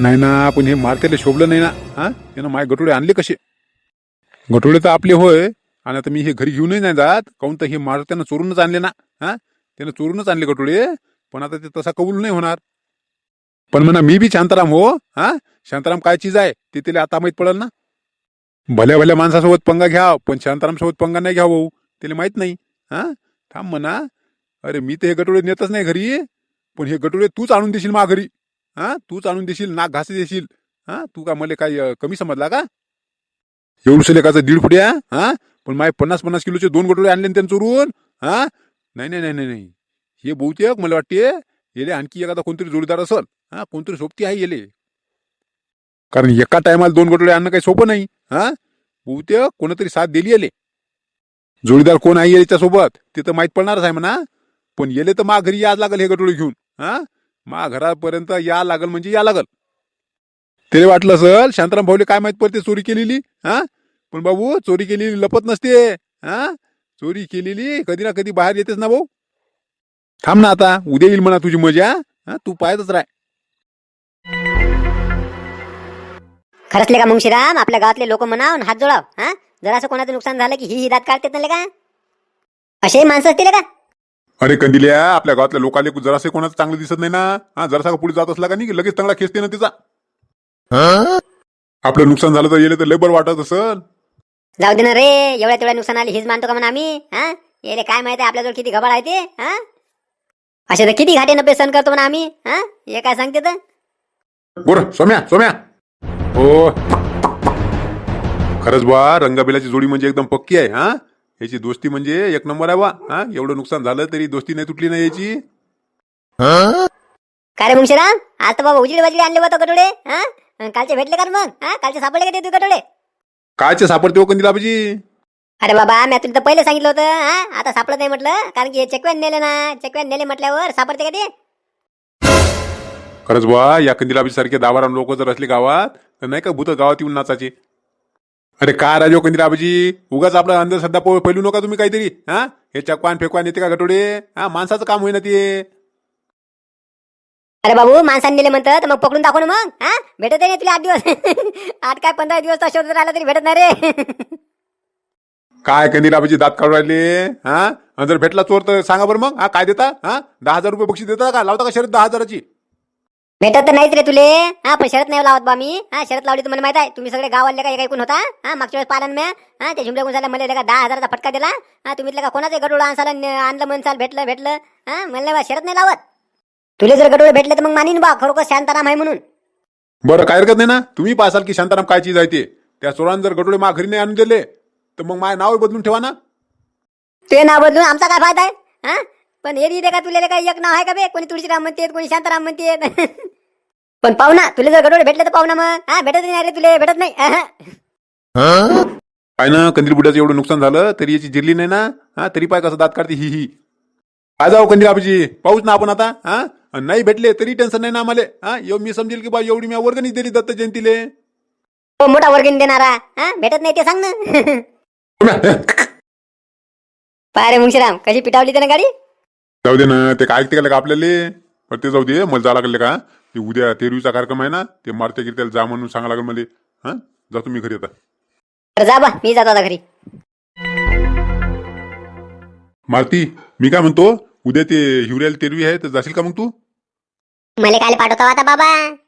नाही ना, पण हे मारतेले शोभलं नाही ना. हा, त्यानं माय गटोडे आणले कसे? गटोडे तर आपले होय, आणि आता मी हे घरी घेऊनही नाही जात. काऊन तर हे मारत्यानं चोरूनच आणले ना. हा, त्यानं चोरूनच आणले गटोडे. पण आता ते तसा कबूल नाही होणार. पण म्हणा मी बी शांताराम हो. हा, शांताराम काय चीज आहे ते त्याला आता माहित पडेल ना. भल्या भल्या माणसासोबत पंगा घ्या, पण शांताराम सोबत पंगा नाही घ्या भाऊ. त्याला माहित नाही. हा, थांब म्हणा. अरे मी तर हे गटोडे नेतच नाही घरी, पण हे गटोडे तूच आणून देशील मा घरी. हा, तूच आणून देशील, नाक घासी देशील. हा, तू का मला काही कमी समजला का? एवढं लेखाचं 1.5 फुट्या. हा, पण माय 50-50 किलोचे 2 गटोडे आणले त्यांनी चोरून. हा, नाही नाही नाही नाही नाही, हे बहुतेक मला वाटते येले आणखी एखादा कोणतरी जोडीदार असल. हा, कोणतरी सोबती आहे येले. कारण एका टायमाला 2 गटोडे आणणं काही सोपं नाही. हा, बहुतेक कोणतरी साथ दिली येले. जोडीदार कोण आहे याच्या सोबत ते तर माहित पडणारच आहे म्हणा. पण येले तर मा घरी याच लागल हे गटोडे घेऊन. हा, मा घरापर्यंत या लागल म्हणजे या लागल. त्याला वाटलं असल शांताराम भाऊले काय माहित पडते चोरी केलेली. हा, पण बाबू चोरी केलेली लपत नसते. हा, चोरी केलेली कधी ना कधी बाहेर येतेच ना भाऊ. थांब ना आता, उद्या येईल म्हणा तुझी मजा. हा, तू पाहतच राह. खरंचले का मुंशीराम, आपल्या गावातले लोक म्हणावून हात जोडाव. हा, जर असं कोणाचं नुकसान झालं की ही दात काढतात ना का? असे माणसं असतील का? अरे कंदिल्या, आपल्या गावातल्या लोकांले जरासे कोणाचं चांगलं दिसत नाही ना. हा, जरासा पुढे जात असला का नाही लगेच चांगला खेचते ना तिचा. आपलं नुकसान झालं तर येले तर लय बरं वाटत असल. जाऊ दे ना रे, एवढ्या तेवढ्या नुकसान आली हेच मानतो का म्हणा आम्ही. हा, येले काय माहिती आपल्याजवळ किती घबाड आहे ते. हा, असे तर किती घाटे नफे सहन करतो म्हणा आम्ही. हा, हे काय सांगते तर. बोर सोम्या सोम्या. हो, खरंच बा, रंगाबिलाची जोडी म्हणजे एकदम पक्की आहे. हा, याची दोस्ती म्हणजे एक नंबर आहे बा. हा, एवढं नुकसान झालं तरी दोस्ती नाही तुटली नाही याची. काय रे मुंशीराम, आज तर बाबा उजळी वाजली आणले होते गटोडे. हा, अन कालचे भेटले का रे मग? हा, कालचे सापडले का ते गटोडे? कायचे सापडते हो कंदिला बाजी? अरे बाबा, मी तुला तर पहिले सांगितलं होतं. हा, आता सापडत नाही म्हटलं, कारण की हे चेकव्यान नेले ना. चेकव्यान नेले म्हटल्यावर सापडते का ते? खरंच बा, या कंदिला सारखे 10-12 लोक जर असले गावात तर नाही का भूत गावात येऊन नाचाचे. अरे काय राजो कंदिला आबाजी, उगाच आपला अंधश्रद्धा पैलू नका तुम्ही काहीतरी. हा, हे चकवान फेकवान येते का गटोडे? हा, माणसाचं काम होईना ते. अरे बाबू, माणसाने नेले म्हणतात मग पकडून दाखव ना मग. हा, भेटत नाही तुला 8 दिवस. 8 काय 15 दिवस तर शोधत राहिला तरी भेटत नाही रे. काय कंदिला आबाजी दात काढून राहिले? हा, आणि जर भेटला चोर तर सांगा बरं मग. हा, काय देता? हा, 10,000 रुपये बक्षीस देता का? लावता का शर्यत 10,000ची? भेटत तर नाहीच रे तुले. हा, पण शरत नाही लावत बा मी. हा, शरत लावली तर मला माहित आहे तुम्ही सगळे गावाले का एक ऐकून होता. हा, मागच्या वेळेस पालन म्या. हा, त्या झुमड्या गुंजाला मला का 10,000चा फटका दिला. हा, तुम्ही का कोणाचे गडोळा आणलं म्हणसाल भेटलं. हा, म्हणलं बा शरत नाही लावत. तुले जर गडोळे भेटले तर मग मानीन बा खरोखर शांताराम आहे म्हणून. बरं, काय हरकत नाही ना. तुम्ही पाहसाल की शांताराम काय चीज आहे ते. त्या चोरांनी जर गटोडे मा घरी नाही आणून दिले तर मग माझं नाव बदलून ठेवा ना. ते नाव बदलून आमचा काय फायदा आहे? हा, पण हे दे का तुला काय एक नाव आहे का बे? कोणी तुळशीराम म्हणते, कोणी शांताराम म्हणते. पण पाहू ना, तुला जर गडोळे भेटले तर पाहू ना मग. हा, भेटत नाही रे तुले, भेटत नाही. काय ना, कंदील बुड्याचं एवढं नुकसान झालं तरी याची जिरली नाही ना. हा, तरी पाय कसं दात काढते ही. काय जाऊ कंदील आबाजी, पाहूच ना आपण आता. हा, आणि नाही भेटले तरी टेन्शन नाही ना आम्हाला. हा, मी समजेल की बा एवढी मी वर्गणीच दिली दत्त जयंतीले. तो मोठा वर्गणी देणारा. हा, भेटत नाही ते सांग ना. पाय रे मुंशीराम, कशी पिटावली त्यानं गाडी. जाऊ दे ना, ते काय ऐकते का आपल्याला. पण ते जाऊ दे, मला जा लागले का ते उद्या तेरवीचा कार्यक्रम आहे ना, ते मारते गिरत्याला जा म्हणून सांगा लागेल मला. हा, जातो मी घरी आता. तर जा बा, मी जातो आता घरी. मारती, मी काय म्हणतो, उद्या ते हिवऱ्याला तेरवी आहे तर जाशील का मग तू? मला काय पाठवतो आता बाबा.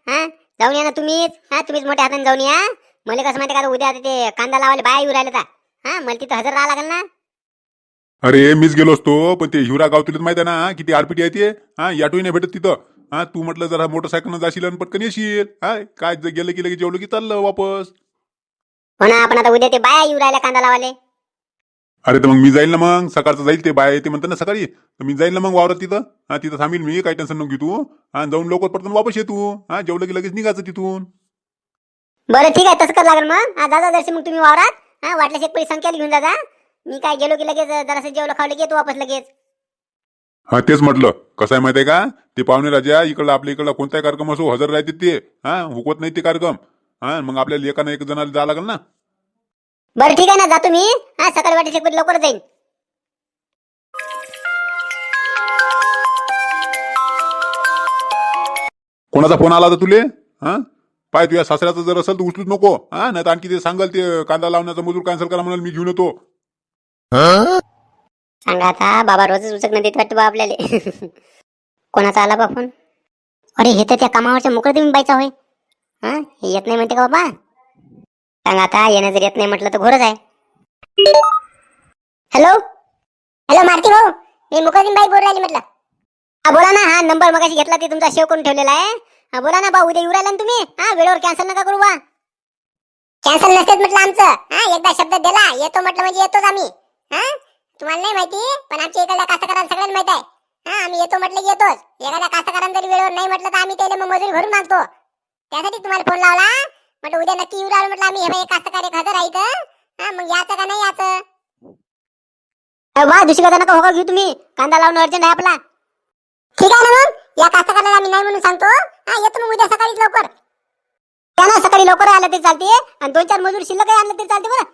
हा, जाऊन या ना तुम्हीच. हा, तुम्हीच मोठ्या हाताने जाऊन या. मला कसं माहिती का उद्या ते कांदा लावायला बाया येऊ राहिलं का. हा, मला तिथं हजर राहा लागेल ना. अरे मीच गेलो असतो, पण ते हिवरा गाव तुला माहिती आहे ना किती आरपीटी आहे ते. हा, याटोही नाही भेटत तिथं. हा, तू म्हटलं जरा मोटरसायकलनं जाशील आणि पटकन येशील. हा, काय गेलं की लगेच जेवलं की चाललं वापस. हो ना, आपण आता उद्या ते बाया येऊ राहिल्या कांदा लावाले. अरे तर मग मी जाईल ना, मग सकाळचं जाईल. ते बाय येते म्हणतात ना सकाळी, तर मी जाईल ना मग वावरात तिथं. हा, तिथं थांबील मी, काही टेन्शन नको घेऊ तू. हा, जाऊन लवकर पटकन वापस ये तू. हा, जेवलं की लगेच निघायचं तिथून. बरं ठीक आहे, तसं कर लागेल मग. हा, जा जरशी मग तुम्ही वावरात. हा, वाटल्यास एक परी संख्याला घेऊन जा. मी काय गेलो की लगेच जरासं जेवलं खावलं की येतो वापस लगेच. हा, तेच म्हटलं. कसं आहे माहिती आहे का, ते पाहुणे राजा इकडला आपल्या इकडला कोणताही कार्यक्रम असो हजर राहते ते. हा, हुकवत नाही ते कार्यक्रम. हा, मग आपल्याला एकानं एक जणाला जावं लागेल ना. बरं ठीक आहे ना, जातो मी. हा, सकाळी वाटेस एक परी लवकर जाईन. कोणाचा फोन आला होता तुले? हा, पाय तुझ्या सासऱ्याचं जर असेल तर उचलूच नको, हा नाही तर आणखी ते सांगाल ते कांदा लावण्याचा मजूर कॅन्सल करा म्हणाल, मी घेऊन येतो. सांगा आता बाबा रोजच उचक देत वाटतं बा आपल्याला. कोणाचा आला बा फोन? अरे हे तर त्या कामावरच्या मोकळं तुम्ही बायचा होय. हा हे येत नाही म्हणते का बाबा? सांगा आता येणं जर येत नाही म्हटलं तर घोरच आहे. हॅलो हॅलो मारुती भाऊ, मी मुखर्जी बाई बोल राहिली म्हटलं. हा बोला ना, हा नंबर मगाशी घेतला ते तुमचा सेव्ह करून ठेवलेला आहे. हा बोला ना बा, उद्या येऊ राहिला ना तुम्ही? हा वेळेवर कॅन्सल नका करू बा. कॅन्सल नसतेच म्हटलं आमचं. हा एकदा शब्द दिला येतो म्हटलं म्हणजे येतोच आम्ही. हा तुम्हाला नाही माहिती पण आमच्या इकडल्या कास्तकारांना सगळ्यांना माहित आहे. हा आम्ही येतो म्हटलं येतोच. एखाद्या कास्तकारांना जरी वेळेवर नाही म्हटलं तर आम्ही त्याला मग मजुरी भरून मागतो. त्यासाठी तुम्हाला फोन लावला. म्हटलं उद्या नक्की येऊ राहिलो म्हटलं आम्ही. हे बाई कास्तकार एक हजर आहे इथं. हा मग याचं का नाही याचं? वा दुसरी नका हो घेऊ तुम्ही. कांदा लावणं अर्जंट आहे आपला. ठीक आहे ना मग, या कास्तकाराला आम्ही नाही म्हणून सांगतो. हा येतो मग उद्या सकाळीच लवकर. त्यांना सकाळी लवकर आलं तरी चालते आणि 2-4 मजूर शिल्लक आणलं तरी चालते बरं.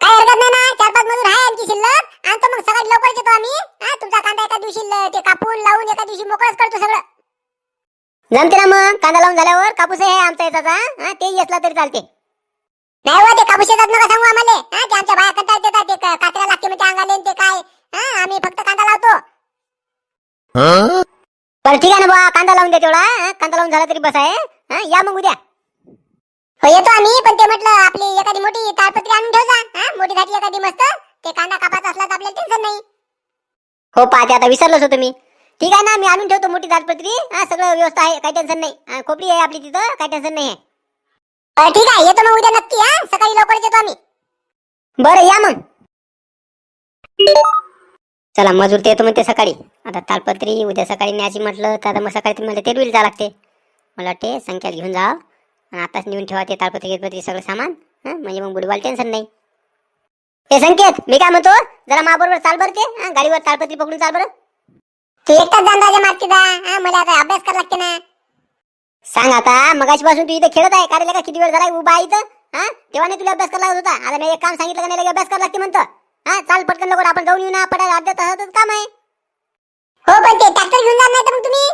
काय हरकत नाही ना, 4-5 मजूर आहे आणखी शिल्लक. आणतो मग सकाळी लवकर येतो आम्ही. हा तुमचा कांदा एका दिवशी ते कापून लावून एका दिवशी मोकळच करतो सगळं. जमते ना मग, कांदा लावून झाल्यावर कापूस आहे आमचा याचा. हा ते असला तरी चालते. नाही हो ते कापूस येतात नका सांगू आम्हाला. हा ते आमच्या बाया कंटाळ देतात, ते कातऱ्या लागते म्हणजे अंगाले ते काय. हा आम्ही फक्त कांदा लावतो. बरं ठीक आहे ना बा, कांदा लावून द्या तेवढा. कांदा लावून झाला तरी बस आहे. हा या मग उद्या. हो येतो आम्ही, पण ते म्हटलं आपली एखादी मोठी ताडपत्री आणून ठेव जा. हा मोठी घाटी एखादी मस्त. ते कांदा कापायचा असला तर आपल्याला टेन्शन नाही. हो पाहते आता, विसरलोच होतो मी. ठीक आहे ना, मी आणून ठेवतो मोठी ताडपत्री. हा सगळं व्यवस्था आहे, काही टेन्शन नाही. खोपडी आहे आपली तिथं, काही टेन्शन नाही आहे. ठीक आहे येतो मग उद्या नक्की. हा सकाळी लवकर येतो आम्ही. बरं या मग. चला मजूर ते येतो म्हणते सकाळी. आता ताडपत्री उद्या सकाळी न्यायची म्हटलं तर आता मग सकाळी तुम्हाला तेलविल जावं लागते. मला वाटते संख्यात घेऊन जा आणि आताच नेऊन ठेवा ते ताडपत्री सगळं सामान. हा म्हणजे मग बुडवायला टेन्शन नाही. हे संकेत मी काय म्हणतो, जरा माझ्याबरोबर चाल बरं. ते गाडीवर ताडपत्री पकडून चाल बरं. तू एकटाच जाण राजा मार्केटला. हा मला आता अभ्यास करायला लागते ना. सांग आता, मगाशीपासून तू इथे खेळत आहे कार्याला का? किती वेळ झाला उभा आहे इथं? हा तेव्हा नाही तुला अभ्यास करायला लागत होता. आता मी एक काम सांगितलं का नाही लगे अभ्यास करायला लागते म्हणतं. हा चाल पटकन लवकर, आपण जाऊन येऊ ना. पडायला अर्ध्या तासातच काम आहे. हो पण ते ट्रॅक्टर घेऊन जाणार नाही तर मग तुम्ही?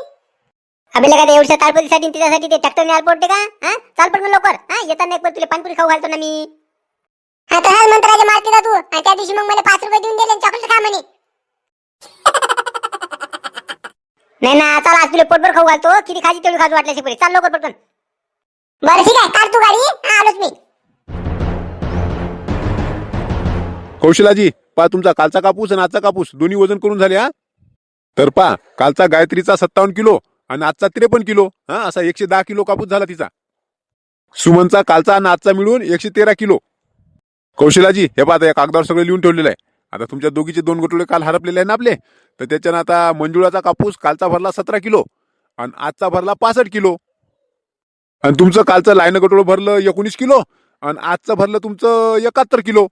अबे लगा ते एवढ्या ताडपत्रीसाठी त्याच्यासाठी ते ट्रॅक्टर न्यायला पडते का? हा चाल पटकन लवकर. हा येताना एक पण तुला पाणीपुरी खाऊ घालतो ना मी. हा तसंच म्हणतो राजा मार्केटला तू. आणि त्या दिवशी मग मला 5 रुपये देऊन दिले चॉकलेट खा म्हणे. नाही ना चाल, आज तुला पोटभर खाऊ घालतो. किती खाजी तेवढी खाजू वाटल्याशी पुढे. चाल लवकर पटकन. बरं ठीक आहे, काढ तू गाडी. हा आलोच मी. कौशलाजी पा, तुमचा कालचा कापूस आणि आजचा कापूस दोन्ही वजन करून झाले. हा तर पा, कालचा गायत्रीचा 57 किलो आणि आजचा 53 किलो. हा असा 110 किलो कापूस झाला तिचा. सुमनचा कालचा आणि आजचा मिळून 113 किलो. कौशलाजी हे पहा, या कागदावर सगळं लिहून ठेवलेलं आहे. आता तुमच्या दोघीचे 2 गटोळे काल हरपलेले आहे ना आपले, तर त्याच्यानं आता मंजुळाचा कापूस कालचा भरला 17 किलो आणि आजचा भरला 65 किलो. आणि तुमचं कालचं लाईन गटोळं भरलं 19 किलो आणि आजचं भरलं तुमचं 71 किलो.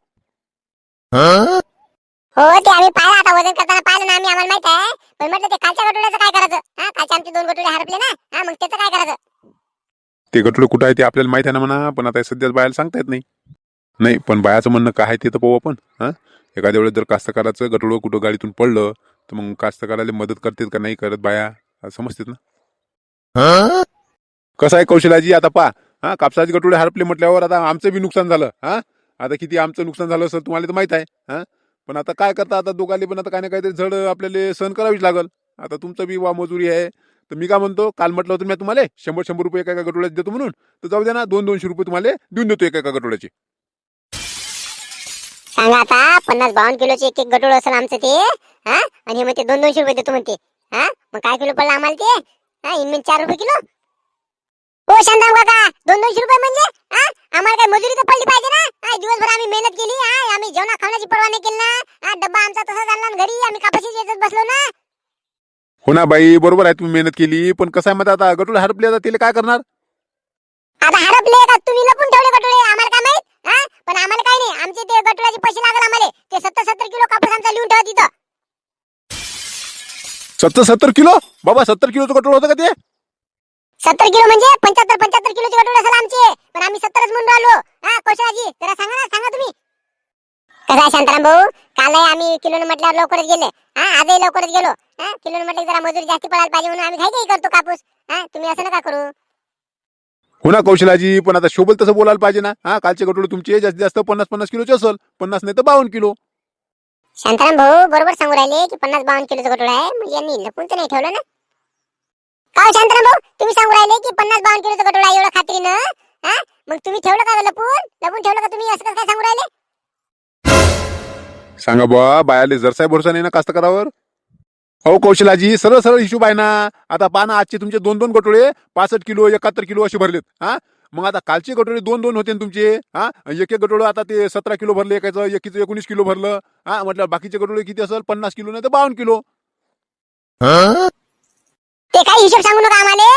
हो ते आम्ही पाहिलं, आता वजन करताना पाहिलं ना आम्ही, आम्हाला माहित आहे. पण म्हटलं ते कालच्या गटोळ्याचं काय करायचं? हा कालचे आमचे 2 गटोळे हरपले ना. हा मग त्याचं काय करायचं? ते गटोळे कुठं आहे ते आपल्याला माहित आहे ना म्हणा, पण आता सध्याच बायाला सांगता येत नाही. नाही पण बायाचं म्हणणं काय आहे ते तर पाहू आपण. हा एखाद्या वेळेस जर कास्तकाराचं गटोळं कुठं गाडीतून पडलं तर मग कास्तकाराला मदत करतात का नाही करत बाया, समजतात ना. कसं आहे कौशलाजी, आता पा, हा कापसाचे गटोळे हरपले म्हटल्यावर आता आमचं बी नुकसान झालं. हा आता किती आमचं नुकसान झालं असं तुम्हाला तर माहित आहे. हा पण आता काय करता, आता दोघाले पण आता काही ना काहीतरी झड आपल्याला सहन करावीच लागल. आता तुमचं बी वा मजुरी आहे. तर मी काय म्हणतो, काल म्हटलं होतं मी तुम्हाला 100 रुपये एका गटोळ्याचे देतो म्हणून, तर जाऊ द्या ना, 200 रुपये तुम्हाला देऊन देतो एका गटोळ्याचे. सांगा आता, 50-52 किलोचे एक गटोळ असेल आमचं ते. हा आणि हे म्हणते 200 रुपये देतो म्हणते. हा मग काय किलो पडला आम्हाला ते? हा इनमेन 4 रुपये किलो. हो शांताराम काका, 200 रुपये म्हणजे? हा आम्हाला काय मजुरी तर पडली पाहिजे ना. हा दिवसभर आम्ही मेहनत केली. हा आम्ही जेवणा खाण्याची पर्वा नाही केली ना. हा डब्बा आमचा तसाच आणला घरी, आम्ही कापाशीच येतच बसलो ना. हो ना बाई, बरोबर आहे, तुम्ही मेहनत केली. पण कसं आहे, मग आता गटोळे हरपले, आता त्याला काय करणार? आता हरपले का तुम्ही लपून ठेवले गटोळे? आम्हाला काय माहित? हा पण आम्हाला काय नाही, आमचे ते गटोळ्याचे पैसे लागल आम्हाला. ते 70 किलो कापूस आमचा लिहून ठेवा तिथं. 70 किलो? बाबा 70 किलोचं गटोळ होतं का ते? 70 किलो म्हणजे 75 किलोचे गटोळे असेल आमचे. पण आम्ही 70च म्हणून राहिलो. हा कौशलाजी जरा सांगा ना, सांगा तुम्ही. कसं आहे शांताराम भाऊ, कालही आम्ही किलोने म्हटल्यावर लवकरच गेले. हा आजही लवकरच गेलो. हा किलोने म्हटलं जरा मजुरी जास्ती पडायला पाहिजे म्हणून आम्ही घाई करतो कापूस. हा तुम्ही असं नका करू. हो ना कौशलाजी, पण आता शोभल तसं बोलायला पाहिजे ना. हा, कालचे गटोळे तुमचे जास्तीत जास्त 50-50 किलोचे असेल, 50 नाही तर 52 किलो. शांताराम भाऊ बरोबर सांगू राहिले की 50-52 किलोचा गटोळा आहे, म्हणजे यांनी लपून तर नाही ठेवलं ना. का हो शांताराम भाऊ, तुम्ही सांगू राहिले की 50-52 किलोचा गटोळा आहे एवढं खात्रीनं, हा मग तुम्ही ठेवलं का लपून लपून ठेवलं का तुम्ही, असं कसं काय सांगू राहिले? सांगा बुवा, बायाले जरसाय भरोसा नाही ना कास्तकारावर. अहो कौशलाजी, सरळ सरळ हिशोब आहे ना. आता पहा ना, आजचे तुमचे 2-2 गटोळे 65 किलो 71 किलो असे भरलेत. हा, मग आता कालचे गटोळे 2-2 होते ना तुमचे. हा, एक गटोळं आता ते 17 किलो भरले, एकीचं 19 किलो भरलं. हा, म्हटलं बाकीचे गटोळे किती असेल, 50 किलो नाही तर 52 किलो. ते काही हिशोब सांगू नका आम्हाला.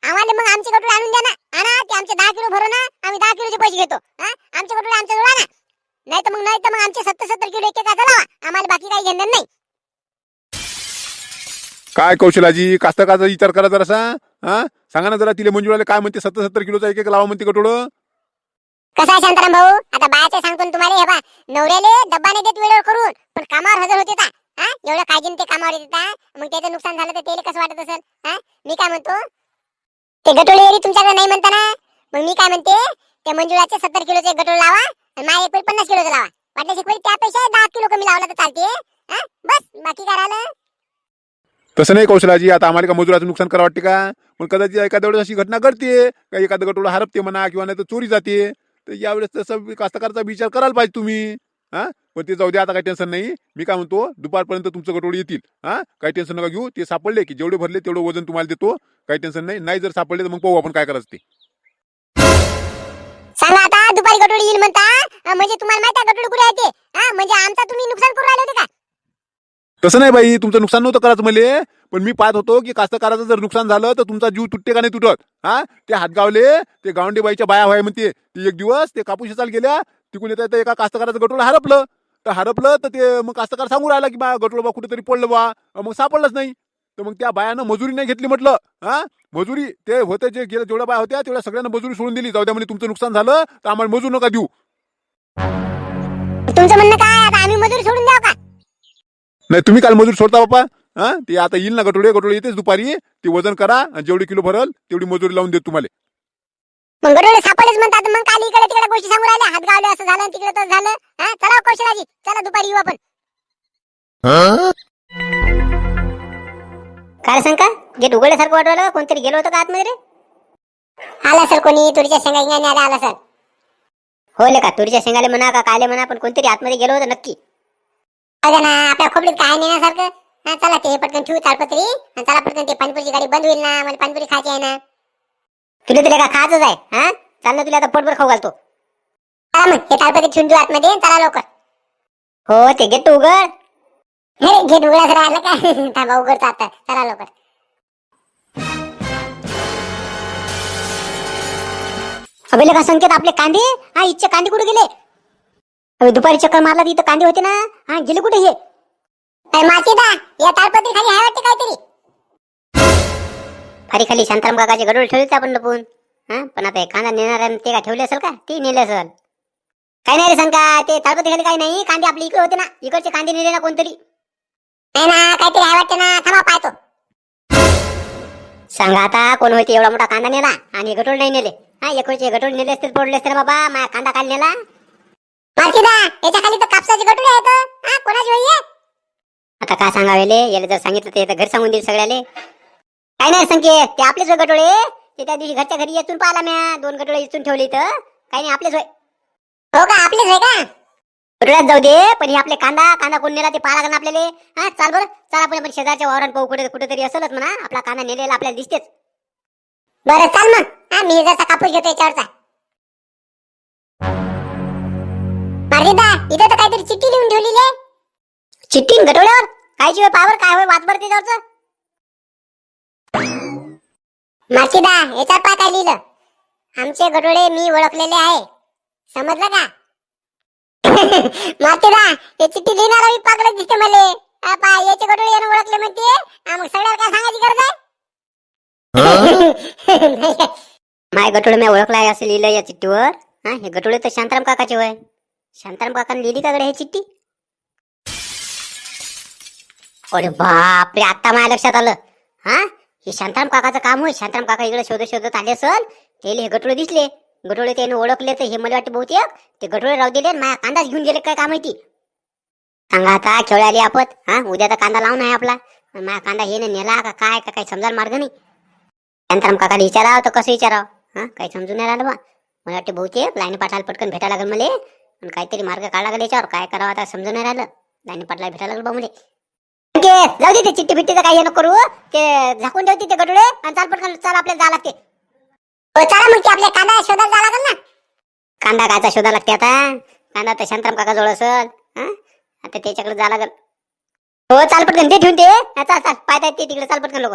आम्हाला मग आमचे गटोळे आणून द्या ना. आणा ते आमचे 10 किलो भरो ना, आम्ही 10 किलोचे पैसे घेतो. हा, आमचे गटोळे आमच्या जवळ आणा. नाही तर मग आमचे 70-70 किलो एक लावा. आम्हाला बाकी काही घेणं नाही. काय कौशलाजी, कास्तकाराचा विचार करा जरासा. हा, सांगा ना जरा तिले मंजुळाले काय म्हणते, 70-70 किलोचा एक लावा म्हणते गटोळं. कसं आहे शांताराम भाऊ, आता बायाचं सांगतो ना तुम्हाला. हे बा, नवऱ्याले डब्बा नाही देत वेळेवर करून, पण कामावर हजर होते का. हा, एवढं काळजीने ते कामावर येतात, मग त्याचं नुकसान झालं तर त्याला कसं वाटत असेल. हा, मी काय म्हणतो, ते गटोळे एरी तुमच्याकडे नाही म्हणता ना, मग मी काय म्हणते, त्या मंजुळाचे 70 किलोचे एक गटोळ लावा आणि माझ्या एक 50 किलोचा लावा. वाटल्यास एक त्यापेक्षा 10 किलो कमी लावला तर चालते. हा, बस बाकी काय राहिलं. तसं नाही कौशलाजी, आता आम्हाला का मजुराचं नुकसान करा वाटते का. पण कदाचित एखाद्या वेळेस अशी घटना घडते का, एखादं गटोळं हरपते म्हणा, किंवा नाही तर चोरी जाते. तर यावेळेस तसं कास्तकाराचा विचार करायला पाहिजे तुम्ही. हा, पण ते जाऊ द्या, आता काही टेन्शन नाही. मी काय म्हणतो, दुपारपर्यंत तुमचं गटोळे येतील. हा, काही टेन्शन नका घेऊ. ते सापडले की जेवढे भरले तेवढं वजन तुम्हाला देतो. काही टेन्शन नाही. नाही जर सापडले तर मग पाहू आपण काय करायचं ते. सांगा आता, दुपारी गटोळी येईल म्हणता, म्हणजे तुम्हाला माहिती आहे गटोळी कुठे आहे ते. हा, म्हणजे आमचा तुम्ही नुकसान करून राहिले होते का. तसं नाही बाई, तुमचं नुकसान नव्हतं करायचं मले. पण मी पाहत होतो की कास्तकाराचं जर नुकसान झालं तर तुमचा जीव तुटते का नाही तुटत. हा, ते हातगावले ते गावंडे बाईच्या बाया व्हाय म्हणते, ते एक दिवस ते कापूस चाल गेल्या, तिकून येता येता एका कास्तकाराचं गटोळं हरपलं. तर ते मग कास्तकार सांगू राहिला की बा गटोळं बा कुठेतरी पडलं बा. मग सापडलंच नाही. तर मग त्या बायानं मजुरी नाही घेतली म्हटलं. हा, मजुरी ते होते जे गेल्या जेवढ्या बाया होत्या तेवढ्या सगळ्यांना मजुरी सोडून दिली. जाऊ द्या म्हणजे तुमचं नुकसान झालं तर आम्हाला मजूर नका देऊ. तुमचं म्हणणं काय, आता आम्ही मजुरी सोडून द्याव का. नाही, तुम्ही काल मजूर सोडता बाप्पा. हा, ते आता येईल ना गटोळे येतेच दुपारी. ते वजन करा आणि जेवढी किलो भरल तेवढी मजुरी लावून देत तुम्हाला. मग गटोळे सापडलेच म्हणतात, मग काल इकडे तिकडे गोष्टी सांगू राहिल्या, हात गावले असं झालं तिकडे तसं झालं. हा, चला कौशलाजी, चला दुपारी येऊ आपण. काय सांगा, गेट उघडल्यासारखं वाटलं, कोणतरी गेलो होतं का आतमध्ये रे. आला सर कोणी, तुरीच्या शेंगा घेऊन आला सर. हो ले का, तुरीच्या शेंगाले म्हणा का कायले म्हणा, पण कोणतरी आतमध्ये गेलो होतं नक्की. बघा ना, आपल्या खोबडीत काय नेण्यासारखं. हा, चला ते पटकन ठेवू ताडपत्री आणि चला पटकन, ते पाणीपुरीची गाडी बंद होईल ना, मला पाणीपुरी खायची आहे ना. तुला तुला का खायचंच आहे. हा, चाल ना, तुला आता पोटभर खाऊ घालतो. चला मग, हे ताडपत्री ठेवून देऊ आतमध्ये, चला लवकर. हो, ते गेट उघड. अरे गेट उघडाच राहिलं का, थांबा उघडतो आता, चला लवकर. अबे का संकेत, आपले कांदे. हा, इच्छा कांदे कुठे गेले. अबे दुपारी चक्कर मारला तिथं कांदे होते ना. हा, गेले कुठे हे. मातीदा, या ताडपत्री खाली आहे वाटते काहीतरी. फारी खाली शांताराम काकाचे गडोळ ठेवले आपण लपून. हा, पण आता कांदा नेणार आहे ते का ठेवले असेल का, ते नेले असेल. काही नाही रे सांगा, ते ताडपत्री खाली काही नाही. कांदे आपले इकडे होते ना, इकडचे कांदे नेले ना कोणतरी. नाही ना, काहीतरी आहे वाटते ना, थांबा पाहतो. सांगा आता, कोण होते एवढा मोठा कांदा नेला आणि गटोळ नाही नेले. हा, इकडचे गटोळ नेले असते पडले असते बाबा, माझा कांदा काल नेला. मातीदा, याच्या खाली तर कापसाची गटोळी आहेत. हा, कोणाची होई. आता काय सांगावेले, याला जर सांगितलं तर घर सांगून देईल सगळ्याले. काय नाही संकेत, ते आपलेच होय गटोळे. ते त्या दिवशी घरच्या घरी येचून पाहिला म्या, 2 गटोळे इचून ठेवले इथं. काही नाही, आपलेच होय. हो का, आपलेच होय का. गटोळ्यात जाऊ दे, पण हे आपले कांदा कोण नेला ते पाहा लागेल आपल्याला. हा, चाल बरं, चला आपण शेजारच्या वावरात पाहू, कुठेतरी असेलच म्हणा. आपला कांदा नेलेला आपल्याला दिसतेच. बरं चाल मग. हा, मी जसा कापूस घेतो याच्यावरचा. मातीदा, इथं तर काहीतरी चिठ्ठी लिहून ठेवलेली आहे. चिठ्ठी गटोळ्यावर कायची होय, पावर काय होय, वाचबर त्याच्यावरचं. मातीदा, याच्यात पहा काय लिहिलं. आमचे गटोळे मी ओळखलेले आहे, समजलं का. मातीदा, हे चिठ्ठी लिहिणारा मी पागलच दिसते मला. याचे गटोळे यानं ओळखले म्हणते, मग सगळ्याला काय सांगायची गरज आहे. माय गटोळे मी ओळखला आहे असं लिहिलं या चिठ्ठीवर. हा, हे गटोळे तर शांताराम काकाचे होय. शांताराम काकाने लिहिली का गड्या हे चिठ्ठी. अरे बापरे, आता माझ्या लक्षात आलं. हा, हे शांताराम काकाचं काम होय. शांताराम काका इकडे शोधत आले असल त्याला हे गटोळे दिसले. गटोळे त्याने ओळखले तर हे मला वाटते बहुतेक ते गटोळे राहू दिले माझ्या कांदाच घेऊन गेले काय माहिती. सांगा आता खेळ आली आपत. उद्या तर कांदा लावून आहे आपला. माझा कांदा हे नेला का काय का काही समजायला मार्ग नाही. शांताराम काकाला विचारावं तर कसं विचारावं काही समजून नाही राहिलं बा. मला वाटते बहुतेक लाईनी पाटलाला पटकन भेटायला लागेल मला आणि काहीतरी मार्ग काढा लागेल याच्यावर. काय करावं आता समजून नाही राहिलं. लाईनी पाटलाला भेटायला लागेल बा मला. जाऊ दे ते चिट्टी बिट्टीचं काही नको करू. ते झाकून ठेवते ते गटोळे आणि चाल पटकन चाल आपल्याला जा लागते. चला मग ते आपल्या कांदा शोधायला जावं लागेल ना. कांदा कायचा शोधा लागते आता. कांदा तर शांताराम काका जवळ असल. आता त्याच्याकडे जा लागेल. हो चाल पटकन ते ठेवून ते चाल चाल पाहता ते तिकडे चाल पटकन लोक.